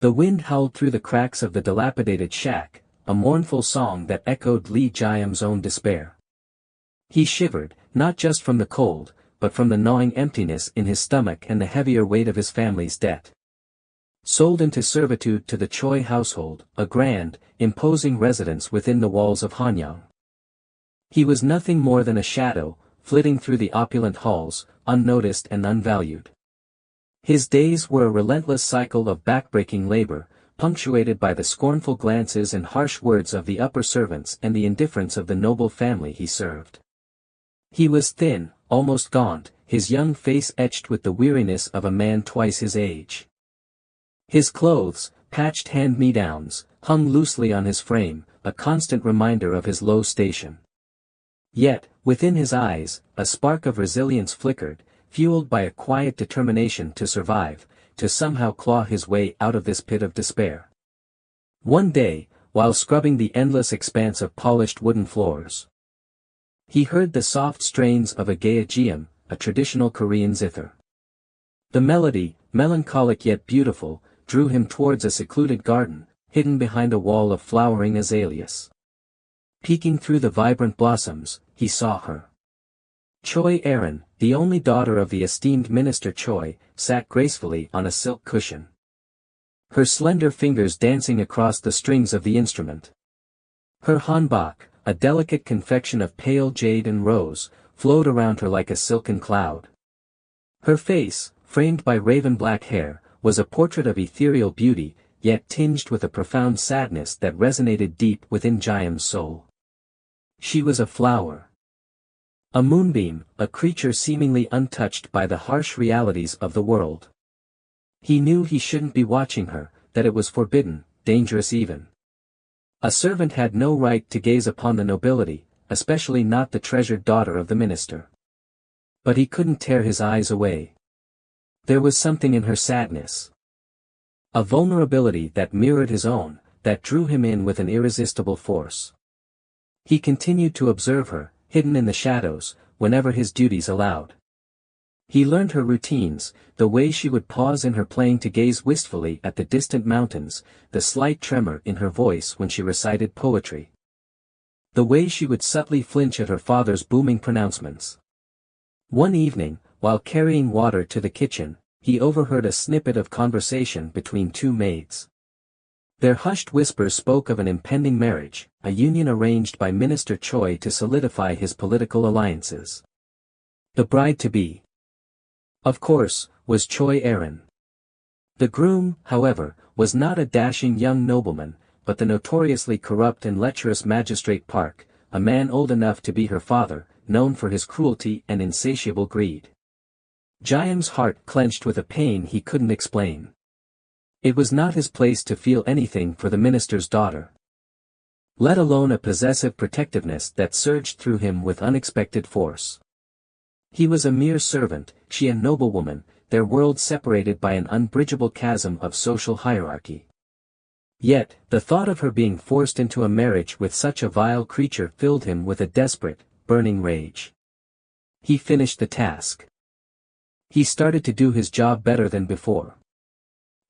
The wind howled through the cracks of the dilapidated shack, a mournful song that echoed Lee Jiam's own despair. He shivered, not just from the cold, but from the gnawing emptiness in his stomach and the heavier weight of his family's debt. Sold into servitude to the Choi household, a grand, imposing residence within the walls of Hanyang. He was nothing more than a shadow, flitting through the opulent halls, unnoticed and unvalued. His days were a relentless cycle of backbreaking labor, punctuated by the scornful glances and harsh words of the upper servants and the indifference of the noble family he served. He was thin, almost gaunt, his young face etched with the weariness of a man twice his age. His clothes, patched hand-me-downs, hung loosely on his frame, a constant reminder of his low station. Yet, within his eyes, a spark of resilience flickered, fueled by a quiet determination to survive, to somehow claw his way out of this pit of despair. One day, while scrubbing the endless expanse of polished wooden floors, he heard the soft strains of a geum, a traditional Korean zither. The melody, melancholic yet beautiful, drew him towards a secluded garden, hidden behind a wall of flowering azaleas. Peeking through the vibrant blossoms, he saw her. Choi Aeran, the only daughter of the esteemed Minister Choi, sat gracefully on a silk cushion, her slender fingers dancing across the strings of the instrument. Her hanbok, a delicate confection of pale jade and rose, flowed around her like a silken cloud. Her face, framed by raven-black hair, was a portrait of ethereal beauty, yet tinged with a profound sadness that resonated deep within Jiam's soul. She was a flower. A moonbeam, a creature seemingly untouched by the harsh realities of the world. He knew he shouldn't be watching her, that it was forbidden, dangerous even. A servant had no right to gaze upon the nobility, especially not the treasured daughter of the minister. But he couldn't tear his eyes away. There was something in her sadness. A vulnerability that mirrored his own, that drew him in with an irresistible force. He continued to observe her, hidden in the shadows, whenever his duties allowed. He learned her routines, the way she would pause in her playing to gaze wistfully at the distant mountains, the slight tremor in her voice when she recited poetry. The way she would subtly flinch at her father's booming pronouncements. One evening, while carrying water to the kitchen, he overheard a snippet of conversation between two maids. Their hushed whispers spoke of an impending marriage, a union arranged by Minister Choi to solidify his political alliances. The bride-to-be, of course, was Choi Aeran. The groom, however, was not a dashing young nobleman, but the notoriously corrupt and lecherous Magistrate Park, a man old enough to be her father, known for his cruelty and insatiable greed. Jiam's heart clenched with a pain he couldn't explain. It was not his place to feel anything for the minister's daughter, let alone a possessive protectiveness that surged through him with unexpected force. He was a mere servant, she a noblewoman, their world separated by an unbridgeable chasm of social hierarchy. Yet, the thought of her being forced into a marriage with such a vile creature filled him with a desperate, burning rage. He finished the task. He started to do his job better than before.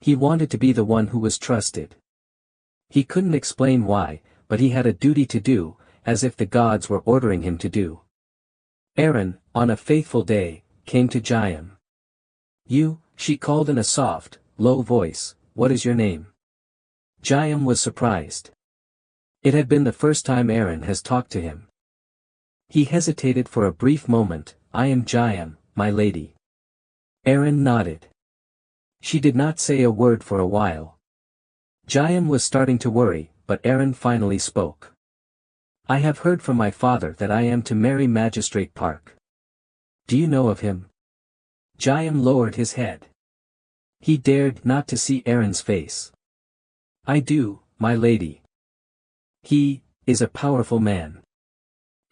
He wanted to be the one who was trusted. He couldn't explain why, but he had a duty to do, as if the gods were ordering him to do. Aeran, on a faithful day, came to Jiam. "You," she called in a soft, low voice, "what is your name?" Jiam was surprised. It had been the first time Aeran has talked to him. He hesitated for a brief moment. "I am Jiam, my lady." Aeran nodded. She did not say a word for a while. Jiam was starting to worry, but Aeran finally spoke. "I have heard from my father that I am to marry Magistrate Park. Do you know of him?" Jiam lowered his head. He dared not to see Aeran's face. "I do, my lady. He is a powerful man."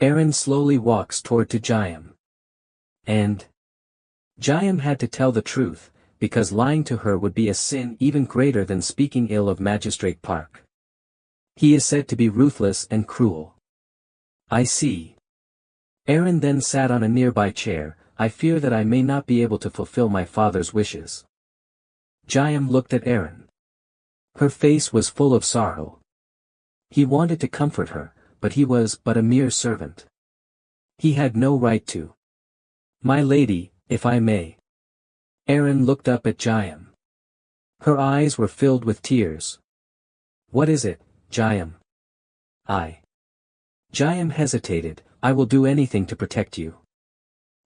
Aeran slowly walks toward to Jiam. And Jiam had to tell the truth, because lying to her would be a sin even greater than speaking ill of Magistrate Park. "He is said to be ruthless and cruel." "I see." Aeran then sat on a nearby chair. "I fear that I may not be able to fulfill my father's wishes." Jiam looked at Aeran. Her face was full of sorrow. He wanted to comfort her, but he was but a mere servant. He had no right to. My lady, if I may. Aeran looked up at Jayam. Her eyes were filled with tears. What is it, Jayam? Jayam hesitated. I will do anything to protect you.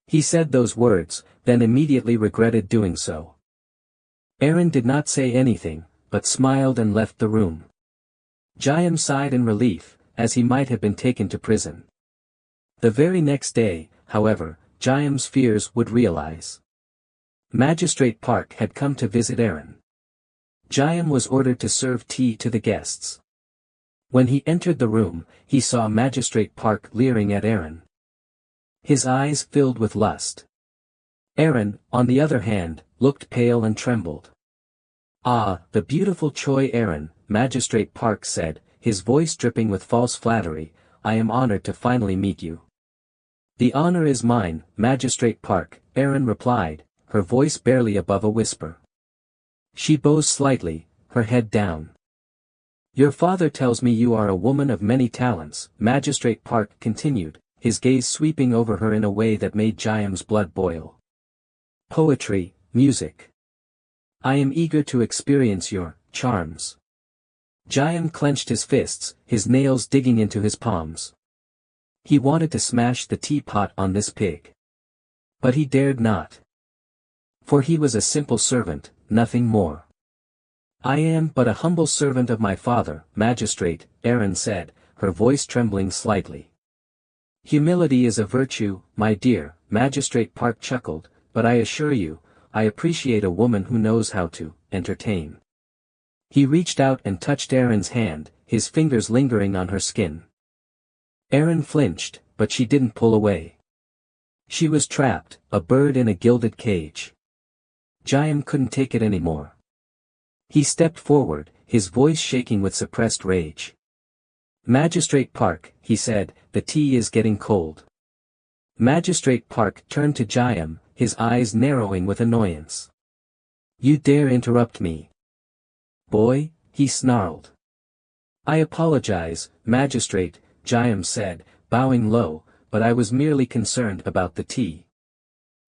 He said those words, then immediately regretted doing so. Aeran did not say anything, but smiled and left the room. Jayam sighed in relief, as he might have been taken to prison. The very next day, however, Jayam's fears would realize. Magistrate Park had come to visit Aeran. Jayam was ordered to serve tea to the guests. When he entered the room, he saw Magistrate Park leering at Aeran. His eyes filled with lust. Aeran, on the other hand, looked pale and trembled. Ah, the beautiful Choi Aeran, Magistrate Park said, his voice dripping with false flattery, I am honored to finally meet you. The honor is mine, Magistrate Park, Aeran replied, her voice barely above a whisper. She bows slightly, her head down. Your father tells me you are a woman of many talents, Magistrate Park continued, his gaze sweeping over her in a way that made Jayam's blood boil. Poetry, music. I am eager to experience your charms. Jayam clenched his fists, his nails digging into his palms. He wanted to smash the teapot on this pig. But he dared not. For he was a simple servant, nothing more. I am but a humble servant of my father, Magistrate, Aeran said, her voice trembling slightly. Humility is a virtue, my dear, Magistrate Park chuckled, but I assure you, I appreciate a woman who knows how to entertain. He reached out and touched Aeran's hand, his fingers lingering on her skin. Aeran flinched, but she didn't pull away. She was trapped, a bird in a gilded cage. Jayam couldn't take it anymore. He stepped forward, his voice shaking with suppressed rage. Magistrate Park, he said, the tea is getting cold. Magistrate Park turned to Jayam, his eyes narrowing with annoyance. You dare interrupt me? Boy, he snarled. I apologize, Magistrate, Jayam said, bowing low, but I was merely concerned about the tea.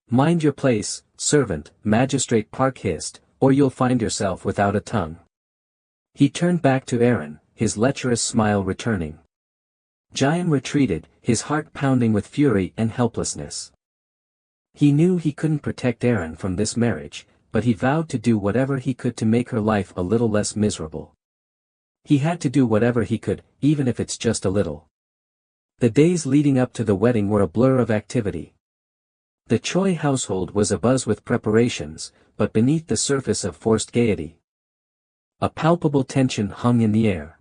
Mind your place, servant, Magistrate Park hissed, or you'll find yourself without a tongue. He turned back to Aeran, his lecherous smile returning. Jayam retreated, his heart pounding with fury and helplessness. He knew he couldn't protect Aeran from this marriage, but he vowed to do whatever he could to make her life a little less miserable. He had to do whatever he could, even if it's just a little. The days leading up to the wedding were a blur of activity. The Choi household was abuzz with preparations, but beneath the surface of forced gaiety, a palpable tension hung in the air.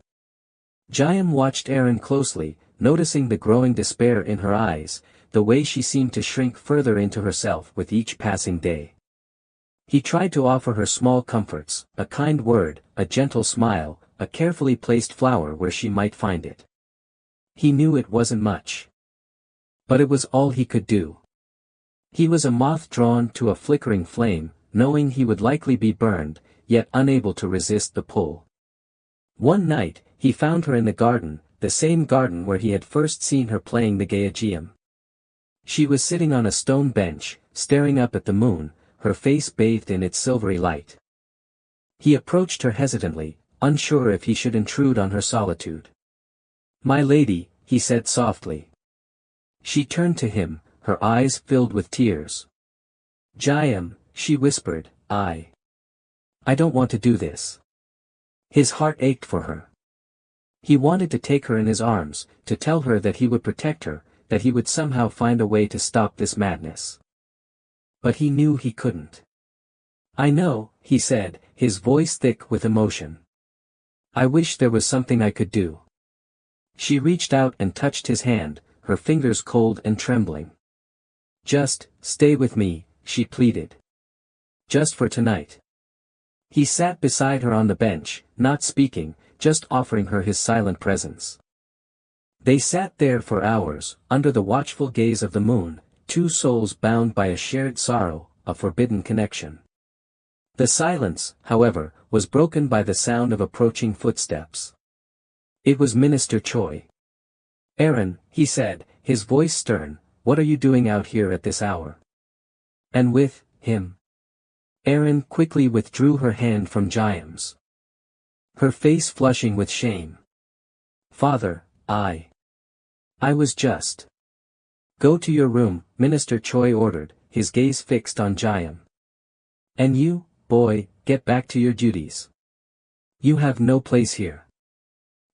Jayam watched Aeran closely, noticing the growing despair in her eyes, the way she seemed to shrink further into herself with each passing day. He tried to offer her small comforts, a kind word, a gentle smile, a carefully placed flower where she might find it. He knew it wasn't much. But it was all he could do. He was a moth drawn to a flickering flame, knowing he would likely be burned, yet unable to resist the pull. One night, he found her in the garden, the same garden where he had first seen her playing the Gayageum. She was sitting on a stone bench, staring up at the moon, her face bathed in its silvery light. He approached her hesitantly, unsure if he should intrude on her solitude. My lady, he said softly. She turned to him, her eyes filled with tears. Jayam, she whispered, I don't want to do this. His heart ached for her. He wanted to take her in his arms, to tell her that he would protect her, that he would somehow find a way to stop this madness. But he knew he couldn't. I know, he said, his voice thick with emotion. I wish there was something I could do. She reached out and touched his hand, her fingers cold and trembling. Just, stay with me, she pleaded. Just for tonight. He sat beside her on the bench, not speaking, just offering her his silent presence. They sat there for hours, under the watchful gaze of the moon, two souls bound by a shared sorrow, a forbidden connection. The silence, however, was broken by the sound of approaching footsteps. It was Minister Choi. "Aeran," he said, his voice stern, "what are you doing out here at this hour?" "And with him?" Aeran quickly withdrew her hand from Jayam's, her face flushing with shame. "Father, I was just—" "Go to your room," Minister Choi ordered, his gaze fixed on Jayam. "And you, boy, get back to your duties. You have no place here."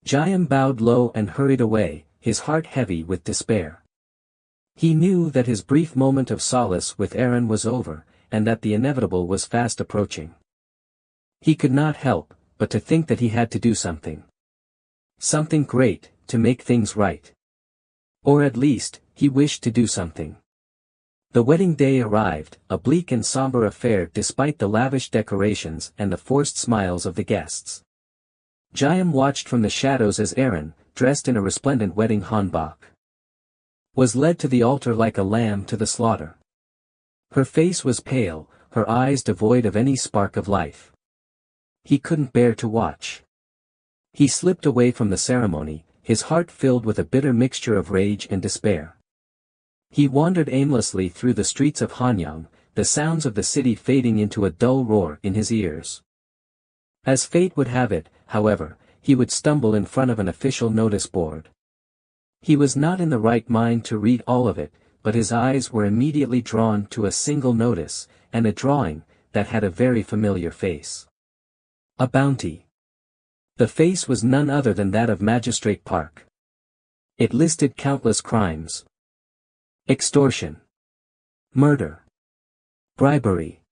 Jayam bowed low and hurried away, his heart heavy with despair. He knew that his brief moment of solace with Aeran was over, and that the inevitable was fast approaching. He could not help but to think that he had to do something. Something great, to make things right. Or at least, he wished to do something. The wedding day arrived, a bleak and somber affair despite the lavish decorations and the forced smiles of the guests. Jayam watched from the shadows as Aeran, dressed in a resplendent wedding hanbok, was led to the altar like a lamb to the slaughter. Her face was pale, her eyes devoid of any spark of life. He couldn't bear to watch. He slipped away from the ceremony, his heart filled with a bitter mixture of rage and despair. He wandered aimlessly through the streets of Hanyang, the sounds of the city fading into a dull roar in his ears. As fate would have it, however, he would stumble in front of an official notice board. He was not in the right mind to read all of it, but his eyes were immediately drawn to a single notice, and a drawing, that had a very familiar face. A bounty. The face was none other than that of Magistrate Park. It listed countless crimes. Extortion. Murder. Bribery.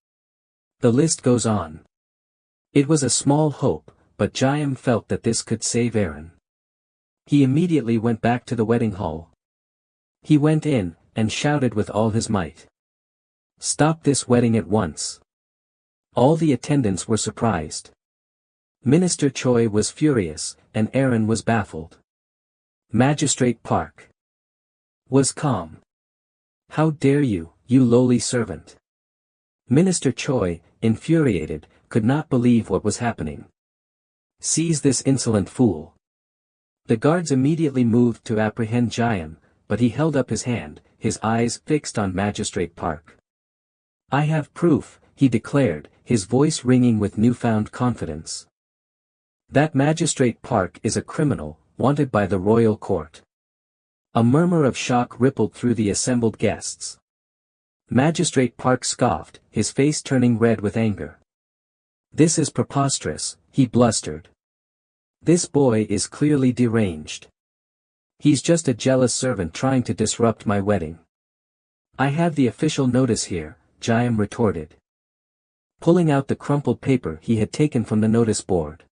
The list goes on. It was a small hope, but Jayam felt that this could save Aeran. He immediately went back to the wedding hall. He went in, and shouted with all his might. "Stop this wedding at once." All the attendants were surprised. Minister Choi was furious, and Aeran was baffled. Magistrate Park was calm. "How dare you, you lowly servant?" Minister Choi, infuriated, could not believe what was happening. "Seize this insolent fool." The guards immediately moved to apprehend Jayam, but he held up his hand, his eyes fixed on Magistrate Park. "I have proof," he declared, his voice ringing with newfound confidence. "That Magistrate Park is a criminal, wanted by the royal court." A murmur of shock rippled through the assembled guests. Magistrate Park scoffed, his face turning red with anger. "This is preposterous," he blustered. "This boy is clearly deranged. He's just a jealous servant trying to disrupt my wedding." "I have the official notice here," Jayam retorted, pulling out the crumpled paper he had taken from the notice board.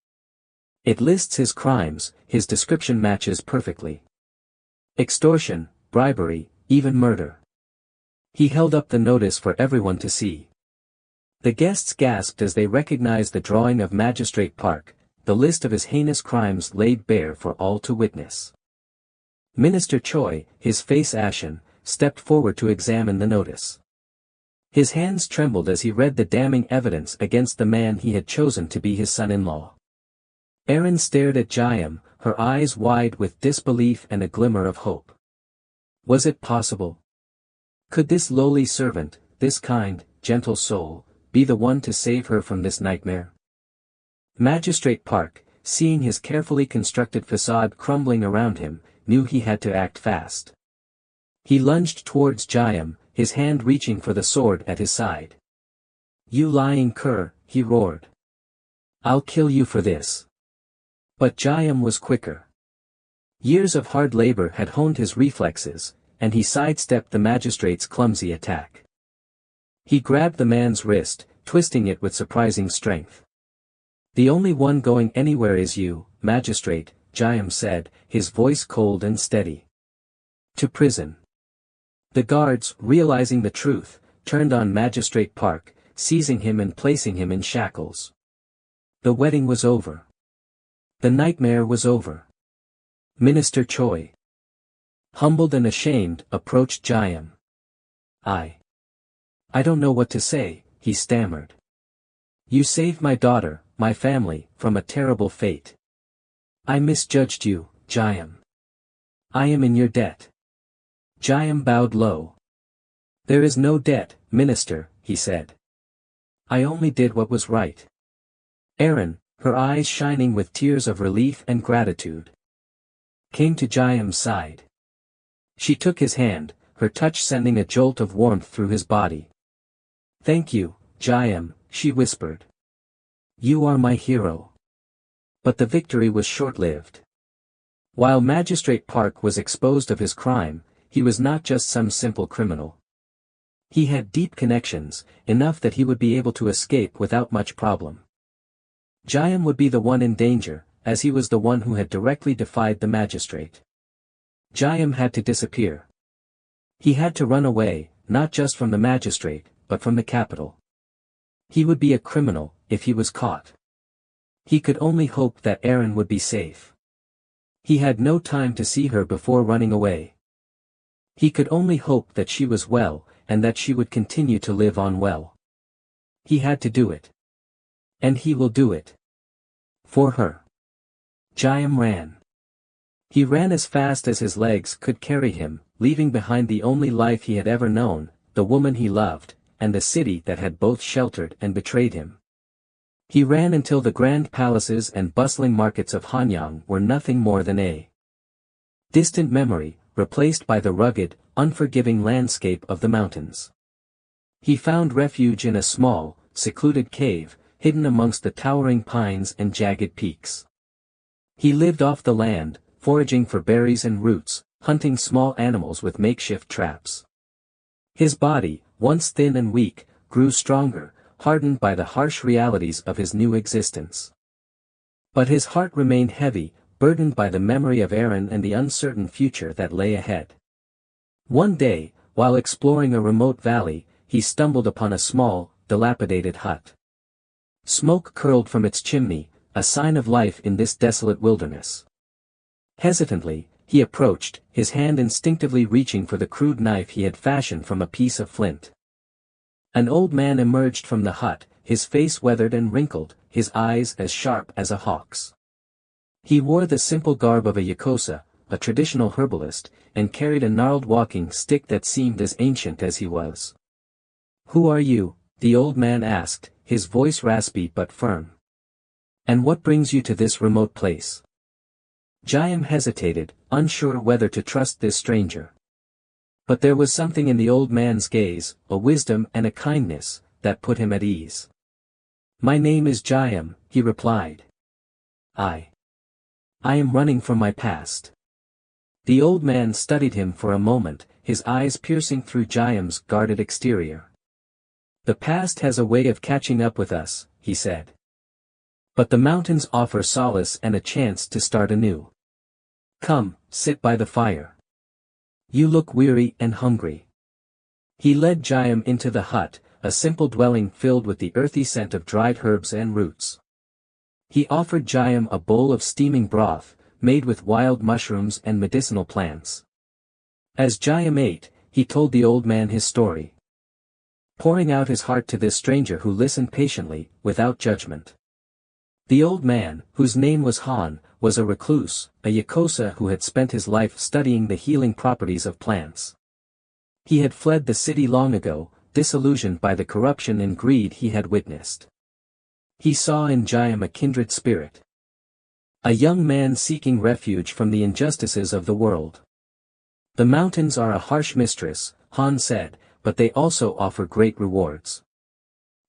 "It lists his crimes, his description matches perfectly. Extortion, bribery, even murder." He held up the notice for everyone to see. The guests gasped as they recognized the drawing of Magistrate Park, the list of his heinous crimes laid bare for all to witness. Minister Choi, his face ashen, stepped forward to examine the notice. His hands trembled as he read the damning evidence against the man he had chosen to be his son-in-law. Aeran stared at Jayam, her eyes wide with disbelief and a glimmer of hope. Was it possible? Could this lowly servant, this kind, gentle soul, be the one to save her from this nightmare? Magistrate Park, seeing his carefully constructed facade crumbling around him, knew he had to act fast. He lunged towards Jayam, his hand reaching for the sword at his side. "You lying cur," he roared. "I'll kill you for this." But Jayam was quicker. Years of hard labor had honed his reflexes, and he sidestepped the magistrate's clumsy attack. He grabbed the man's wrist, twisting it with surprising strength. "The only one going anywhere is you, magistrate," Jayam said, his voice cold and steady. "To prison." The guards, realizing the truth, turned on Magistrate Park, seizing him and placing him in shackles. The wedding was over. The nightmare was over. Minister Choi, humbled and ashamed, approached Jayam. I don't know what to say," he stammered. "You saved my daughter, my family, from a terrible fate. I misjudged you, Jayam. I am in your debt. Jayam bowed low. There is no debt, minister, he said. I only did what was right. Aeran, her eyes shining with tears of relief and gratitude, came to Jayam's side. She took his hand, her touch sending a jolt of warmth through his body. Thank you, Jayam, she whispered. You are my hero. But the victory was short-lived. While Magistrate Park was exposed of his crime, he was not just some simple criminal. He had deep connections, enough that he would be able to escape without much problem. Jayam would be the one in danger, as he was the one who had directly defied the magistrate. Jayam had to disappear. He had to run away, not just from the magistrate, but from the capital. He would be a criminal, if he was caught. He could only hope that Aeran would be safe. He had no time to see her before running away. He could only hope that she was well, and that she would continue to live on well. He had to do it. And he will do it. For her. Jayam ran. He ran as fast as his legs could carry him, leaving behind the only life he had ever known, the woman he loved, and the city that had both sheltered and betrayed him. He ran until the grand palaces and bustling markets of Hanyang were nothing more than a distant memory, replaced by the rugged, unforgiving landscape of the mountains. He found refuge in a small, secluded cave, hidden amongst the towering pines and jagged peaks. He lived off the land, foraging for berries and roots, hunting small animals with makeshift traps. His body, once thin and weak, grew stronger, hardened by the harsh realities of his new existence. But his heart remained heavy, burdened by the memory of Aeran and the uncertain future that lay ahead. One day, while exploring a remote valley, he stumbled upon a small, dilapidated hut. Smoke curled from its chimney, a sign of life in this desolate wilderness. Hesitantly, he approached, his hand instinctively reaching for the crude knife he had fashioned from a piece of flint. An old man emerged from the hut, his face weathered and wrinkled, his eyes as sharp as a hawk's. He wore the simple garb of a yakosa, a traditional herbalist, and carried a gnarled walking stick that seemed as ancient as he was. Who are you? The old man asked, his voice raspy but firm. And what brings you to this remote place? Jayam hesitated, unsure whether to trust this stranger. But there was something in the old man's gaze, a wisdom and a kindness, that put him at ease. My name is Jayam, he replied. I am running from my past. The old man studied him for a moment, his eyes piercing through Jayam's guarded exterior. The past has a way of catching up with us, he said. But the mountains offer solace and a chance to start anew. Come, sit by the fire. You look weary and hungry. He led Jayam into the hut, a simple dwelling filled with the earthy scent of dried herbs and roots. He offered Jayam a bowl of steaming broth, made with wild mushrooms and medicinal plants. As Jayam ate, he told the old man his story, pouring out his heart to this stranger who listened patiently, without judgment. The old man, whose name was Han, was a recluse, a yakosa who had spent his life studying the healing properties of plants. He had fled the city long ago, disillusioned by the corruption and greed he had witnessed. He saw in Jayam a kindred spirit. A young man seeking refuge from the injustices of the world. The mountains are a harsh mistress, Han said, but they also offer great rewards.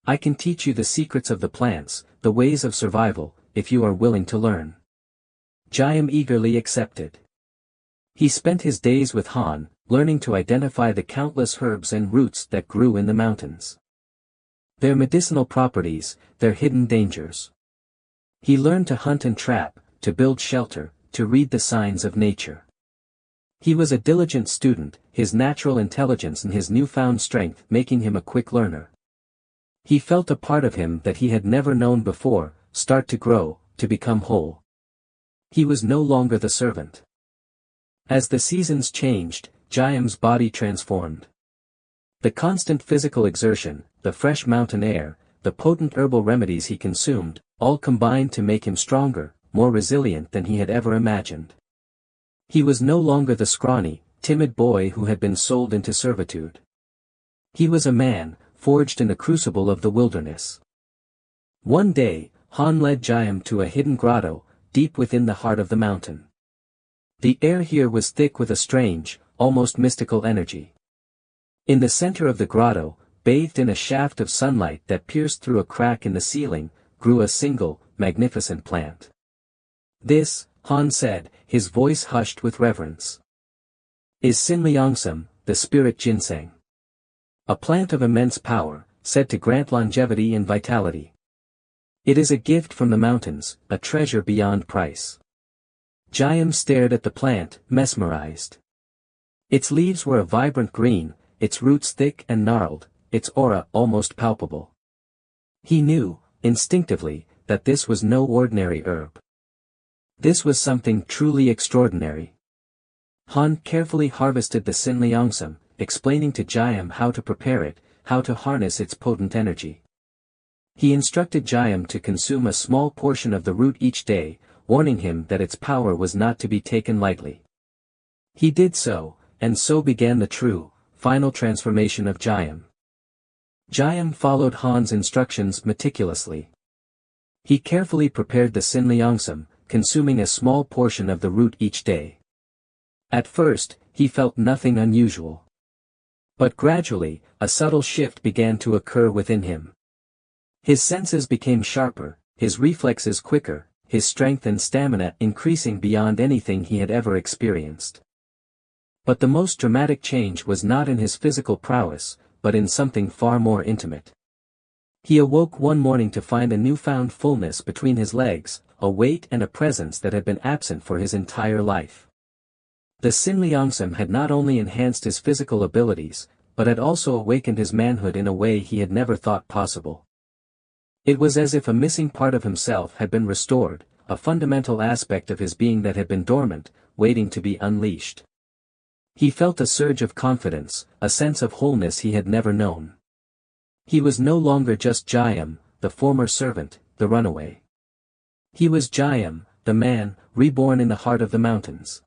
I can teach you the secrets of the plants, the ways of survival, if you are willing to learn. Jayam eagerly accepted. He spent his days with Han, learning to identify the countless herbs and roots that grew in the mountains. Their medicinal properties, their hidden dangers. He learned to hunt and trap, to build shelter, to read the signs of nature. He was a diligent student, his natural intelligence and his newfound strength making him a quick learner. He felt a part of him that he had never known before, start to grow, to become whole. He was no longer the servant. As the seasons changed, Jayam's body transformed. The constant physical exertion, the fresh mountain air, the potent herbal remedies he consumed, all combined to make him stronger, more resilient than he had ever imagined. He was no longer the scrawny, timid boy who had been sold into servitude. He was a man, forged in the crucible of the wilderness. One day, Han led Jayam to a hidden grotto, deep within the heart of the mountain. The air here was thick with a strange, almost mystical energy. In the center of the grotto, bathed in a shaft of sunlight that pierced through a crack in the ceiling, grew a single, magnificent plant. This, Han said, his voice hushed with reverence, is Sinliangsam, the spirit ginseng. A plant of immense power, said to grant longevity and vitality. It is a gift from the mountains, a treasure beyond price. Jayam stared at the plant, mesmerized. Its leaves were a vibrant green, its roots thick and gnarled, its aura almost palpable. He knew, instinctively, that this was no ordinary herb. This was something truly extraordinary. Han carefully harvested the Sinliangsam, explaining to Jayam how to prepare it, how to harness its potent energy. He instructed Jayam to consume a small portion of the root each day, warning him that its power was not to be taken lightly. He did so, and so began the true, final transformation of Jayam. Jayam followed Han's instructions meticulously. He carefully prepared the Sinliangsam, consuming a small portion of the root each day. At first, he felt nothing unusual. But gradually, a subtle shift began to occur within him. His senses became sharper, his reflexes quicker, his strength and stamina increasing beyond anything he had ever experienced. But the most dramatic change was not in his physical prowess, but in something far more intimate. He awoke one morning to find a newfound fullness between his legs, a weight and a presence that had been absent for his entire life. The Sinliangsam had not only enhanced his physical abilities, but had also awakened his manhood in a way he had never thought possible. It was as if a missing part of himself had been restored, a fundamental aspect of his being that had been dormant, waiting to be unleashed. He felt a surge of confidence, a sense of wholeness he had never known. He was no longer just Jayam, the former servant, the runaway. He was Jayam, the man, reborn in the heart of the mountains.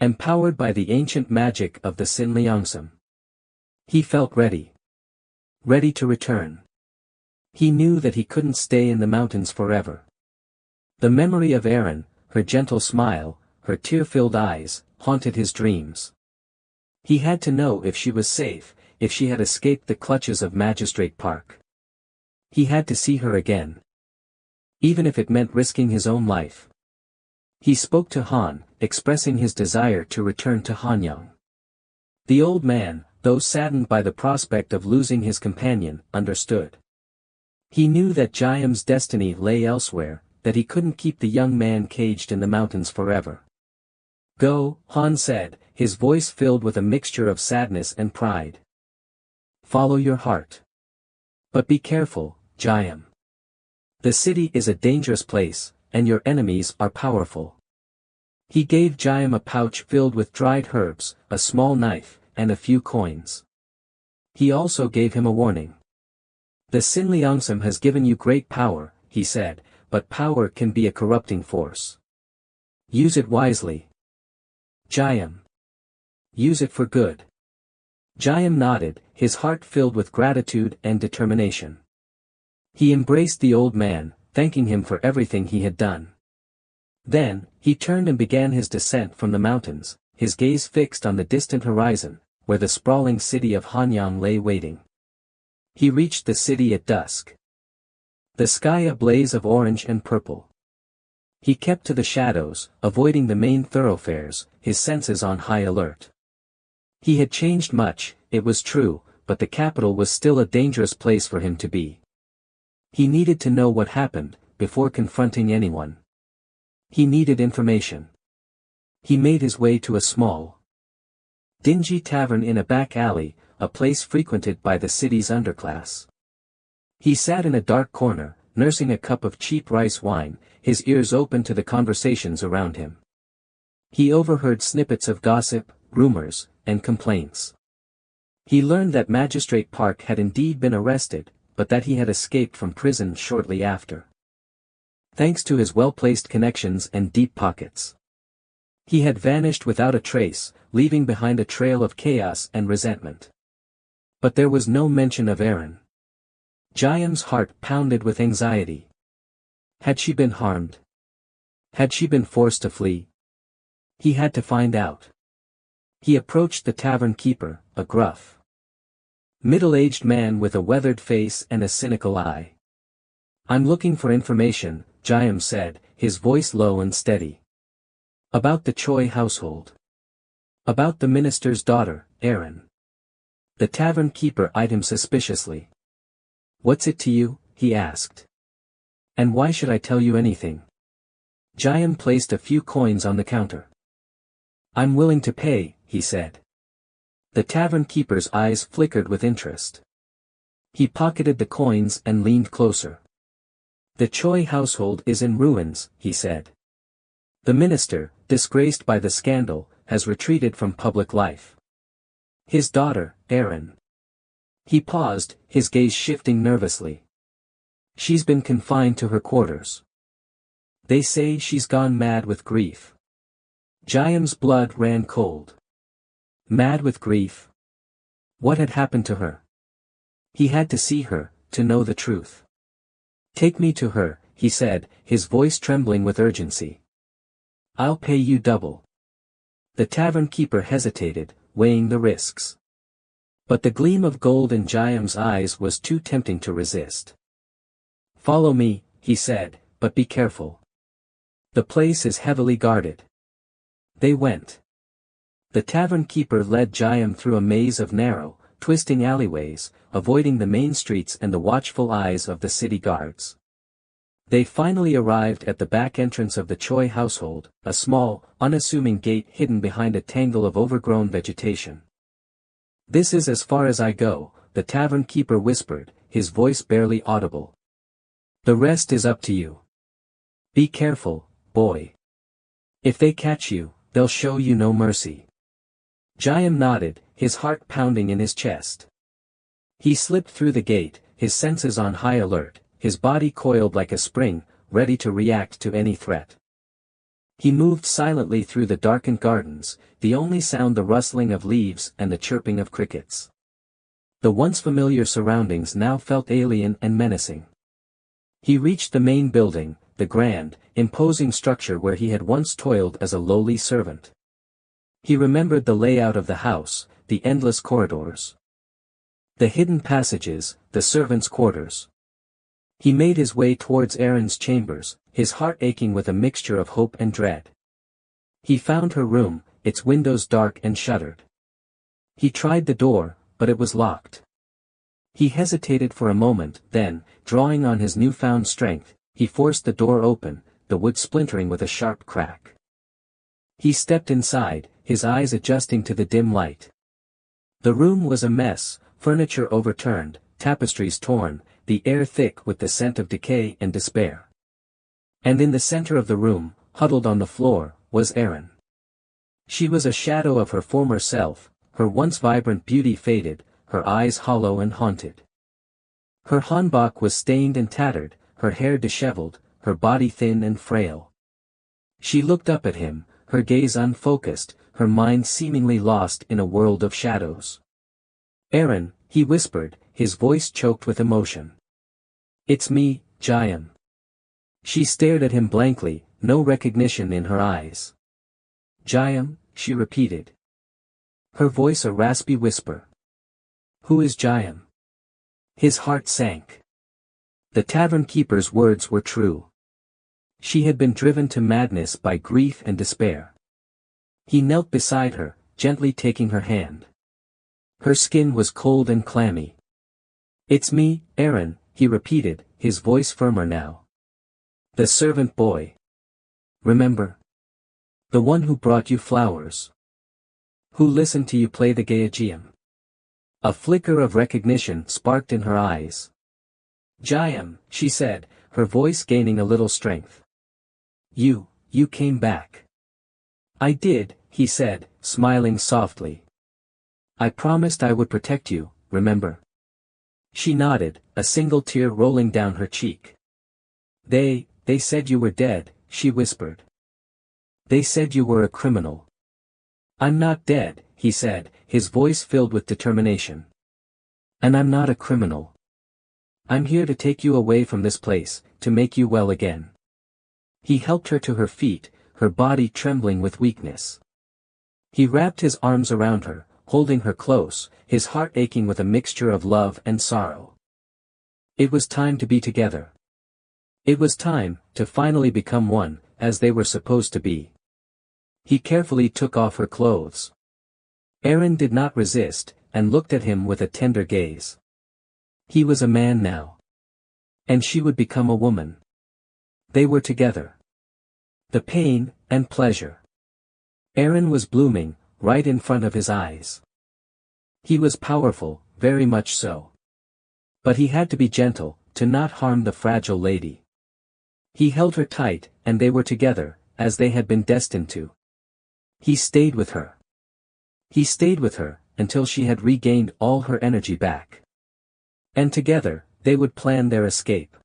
Empowered by the ancient magic of the Sinliangsam. He felt ready. Ready to return. He knew that he couldn't stay in the mountains forever. The memory of Aeran, her gentle smile, her tear-filled eyes, haunted his dreams. He had to know if she was safe, if she had escaped the clutches of Magistrate Park. He had to see her again. Even if it meant risking his own life. He spoke to Han, expressing his desire to return to Hanyang. The old man, though saddened by the prospect of losing his companion, understood. He knew that Jayam's destiny lay elsewhere, that he couldn't keep the young man caged in the mountains forever. Go, Han said, his voice filled with a mixture of sadness and pride. Follow your heart. But be careful, Jayam. The city is a dangerous place, and your enemies are powerful. He gave Jayam a pouch filled with dried herbs, a small knife, and a few coins. He also gave him a warning. The Sinliangsam has given you great power, he said, but power can be a corrupting force. Use it wisely. Jayam. Use it for good. Jayam nodded, his heart filled with gratitude and determination. He embraced the old man, thanking him for everything he had done. Then, he turned and began his descent from the mountains, his gaze fixed on the distant horizon, where the sprawling city of Hanyang lay waiting. He reached the city at dusk. The sky a blaze of orange and purple. He kept to the shadows, avoiding the main thoroughfares, his senses on high alert. He had changed much, it was true, but the capital was still a dangerous place for him to be. He needed to know what happened, before confronting anyone. He needed information. He made his way to a small, dingy tavern in a back alley, a place frequented by the city's underclass. He sat in a dark corner, nursing a cup of cheap rice wine, his ears open to the conversations around him. He overheard snippets of gossip, rumors, and complaints. He learned that Magistrate Park had indeed been arrested, but that he had escaped from prison shortly after. Thanks to his well-placed connections and deep pockets. He had vanished without a trace, leaving behind a trail of chaos and resentment. But there was no mention of Aeran. Jayam's heart pounded with anxiety. Had she been harmed? Had she been forced to flee? He had to find out. He approached the tavern keeper, a gruff, middle-aged man with a weathered face and a cynical eye. "I'm looking for information," Jayam said, his voice low and steady. "About the Choi household. About the minister's daughter, Aeran." The tavern keeper eyed him suspiciously. "What's it to you?" he asked. "And why should I tell you anything?" Jayam placed a few coins on the counter. "I'm willing to pay," he said. The tavern keeper's eyes flickered with interest. He pocketed the coins and leaned closer. "The Choi household is in ruins," he said. "The minister, disgraced by the scandal, has retreated from public life. His daughter, Aeran." He paused, his gaze shifting nervously. "She's been confined to her quarters. They say she's gone mad with grief." Jayam's blood ran cold. Mad with grief? What had happened to her? He had to see her, to know the truth. "Take me to her," he said, his voice trembling with urgency. "I'll pay you double." The tavern keeper hesitated, weighing the risks. But the gleam of gold in Jayam's eyes was too tempting to resist. "Follow me," he said, "but be careful. The place is heavily guarded." They went. The tavern keeper led Jayam through a maze of narrow, twisting alleyways, avoiding the main streets and the watchful eyes of the city guards. They finally arrived at the back entrance of the Choi household, a small, unassuming gate hidden behind a tangle of overgrown vegetation. "This is as far as I go," the tavern keeper whispered, his voice barely audible. "The rest is up to you. Be careful, boy. If they catch you, they'll show you no mercy." Jayam nodded, his heart pounding in his chest. He slipped through the gate, his senses on high alert, his body coiled like a spring, ready to react to any threat. He moved silently through the darkened gardens, the only sound the rustling of leaves and the chirping of crickets. The once familiar surroundings now felt alien and menacing. He reached the main building, the grand, imposing structure where he had once toiled as a lowly servant. He remembered the layout of the house, the endless corridors, the hidden passages, the servants' quarters. He made his way towards Aeran's chambers, his heart aching with a mixture of hope and dread. He found her room, its windows dark and shuttered. He tried the door, but it was locked. He hesitated for a moment, then, drawing on his newfound strength, he forced the door open, the wood splintering with a sharp crack. He stepped inside, his eyes adjusting to the dim light. The room was a mess, furniture overturned, tapestries torn, the air thick with the scent of decay and despair. And in the center of the room, huddled on the floor, was Aeran. She was a shadow of her former self, her once vibrant beauty faded, her eyes hollow and haunted. Her hanbok was stained and tattered, her hair disheveled, her body thin and frail. She looked up at him, her gaze unfocused, her mind seemingly lost in a world of shadows. "Aeran," he whispered, his voice choked with emotion. "It's me, Jayam." She stared at him blankly, no recognition in her eyes. "Jayam," she repeated. Her voice a raspy whisper. "Who is Jayam?" His heart sank. The tavern keeper's words were true. She had been driven to madness by grief and despair. He knelt beside her, gently taking her hand. Her skin was cold and clammy. "It's me, Aeran," he repeated, his voice firmer now. "The servant boy. Remember? The one who brought you flowers. Who listened to you play the Gayageum." A flicker of recognition sparked in her eyes. "Jayam," she said, her voice gaining a little strength. You came back." "I did," he said, smiling softly. "I promised I would protect you, remember? She nodded, a single tear rolling down her cheek. They said you were dead," she whispered. "They said you were a criminal." "I'm not dead," he said, his voice filled with determination. "And I'm not a criminal. I'm here to take you away from this place, to make you well again." He helped her to her feet, her body trembling with weakness. He wrapped his arms around her, holding her close, his heart aching with a mixture of love and sorrow. It was time to be together. It was time to finally become one, as they were supposed to be. He carefully took off her clothes. Aeran did not resist, and looked at him with a tender gaze. He was a man now. And she would become a woman. They were together. The pain, and pleasure. Aeran was blooming, right in front of his eyes. He was powerful, very much so. But he had to be gentle, to not harm the fragile lady. He held her tight, and they were together, as they had been destined to. He stayed with her. He stayed with her, until she had regained all her energy back. And together, they would plan their escape.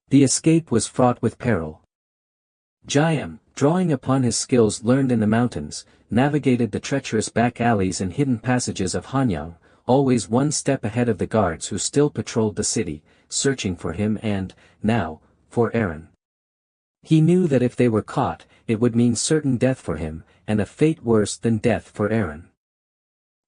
The escape was fraught with peril. Jayam, drawing upon his skills learned in the mountains, navigated the treacherous back alleys and hidden passages of Hanyang, always one step ahead of the guards who still patrolled the city, searching for him and, now, for Aeran. He knew that if they were caught, it would mean certain death for him, and a fate worse than death for Aeran.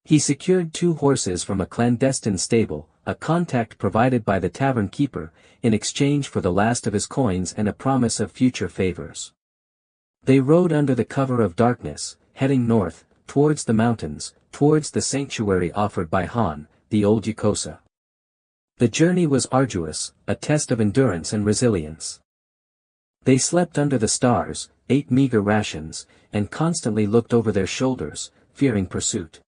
He secured 2 horses from a clandestine stable, a contact provided by the tavern keeper, in exchange for the last of his coins and a promise of future favors. They rode under the cover of darkness, heading north, towards the mountains, towards the sanctuary offered by Han, the old Yakosa. The journey was arduous, a test of endurance and resilience. They slept under the stars, ate meager rations, and constantly looked over their shoulders, fearing pursuit.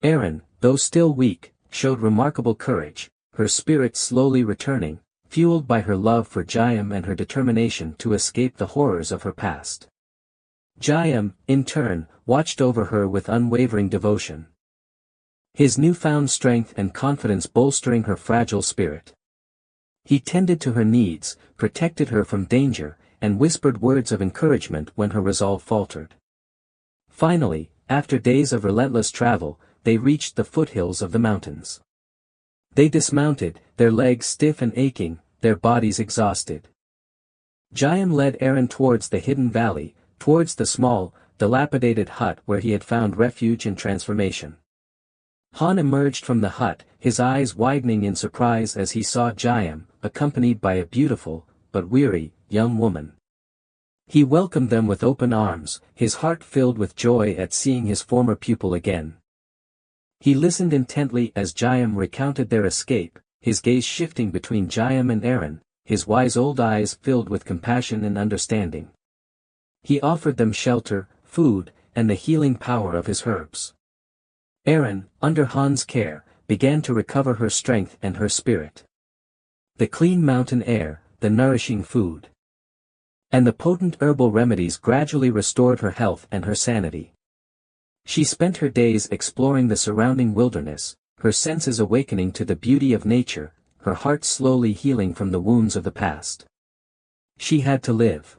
Aeran, though still weak, showed remarkable courage, her spirit slowly returning, fueled by her love for Jayam and her determination to escape the horrors of her past. Jayam, in turn, watched over her with unwavering devotion. His newfound strength and confidence bolstering her fragile spirit. He tended to her needs, protected her from danger, and whispered words of encouragement when her resolve faltered. Finally, after days of relentless travel, they reached the foothills of the mountains. They dismounted, their legs stiff and aching, their bodies exhausted. Jayam led Aeran towards the hidden valley, towards the small, dilapidated hut where he had found refuge and transformation. Han emerged from the hut, his eyes widening in surprise as he saw Jayam, accompanied by a beautiful, but weary, young woman. He welcomed them with open arms, his heart filled with joy at seeing his former pupil again. He listened intently as Jayam recounted their escape, his gaze shifting between Jayam and Aeran, his wise old eyes filled with compassion and understanding. He offered them shelter, food, and the healing power of his herbs. Aeran, under Han's care, began to recover her strength and her spirit. The clean mountain air, the nourishing food, and the potent herbal remedies gradually restored her health and her sanity. She spent her days exploring the surrounding wilderness, her senses awakening to the beauty of nature, her heart slowly healing from the wounds of the past. She had to live.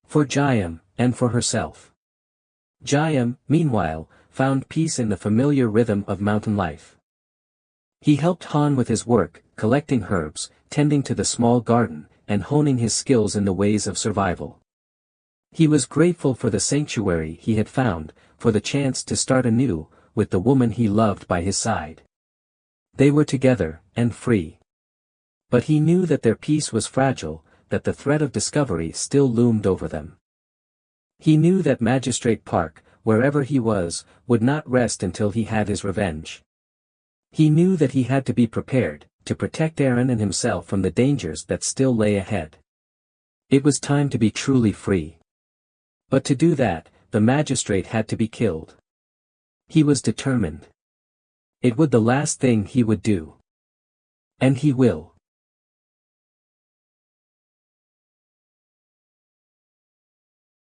For Jayam, and for herself. Jayam, meanwhile, found peace in the familiar rhythm of mountain life. He helped Han with his work, collecting herbs, tending to the small garden, and honing his skills in the ways of survival. He was grateful for the sanctuary he had found, for the chance to start anew, with the woman he loved by his side. They were together, and free. But he knew that their peace was fragile, that the threat of discovery still loomed over them. He knew that Magistrate Park, wherever he was, would not rest until he had his revenge. He knew that he had to be prepared, to protect Aeran and himself from the dangers that still lay ahead. It was time to be truly free. But to do that, the magistrate had to be killed. He was determined. It would the last thing he would do. And he will.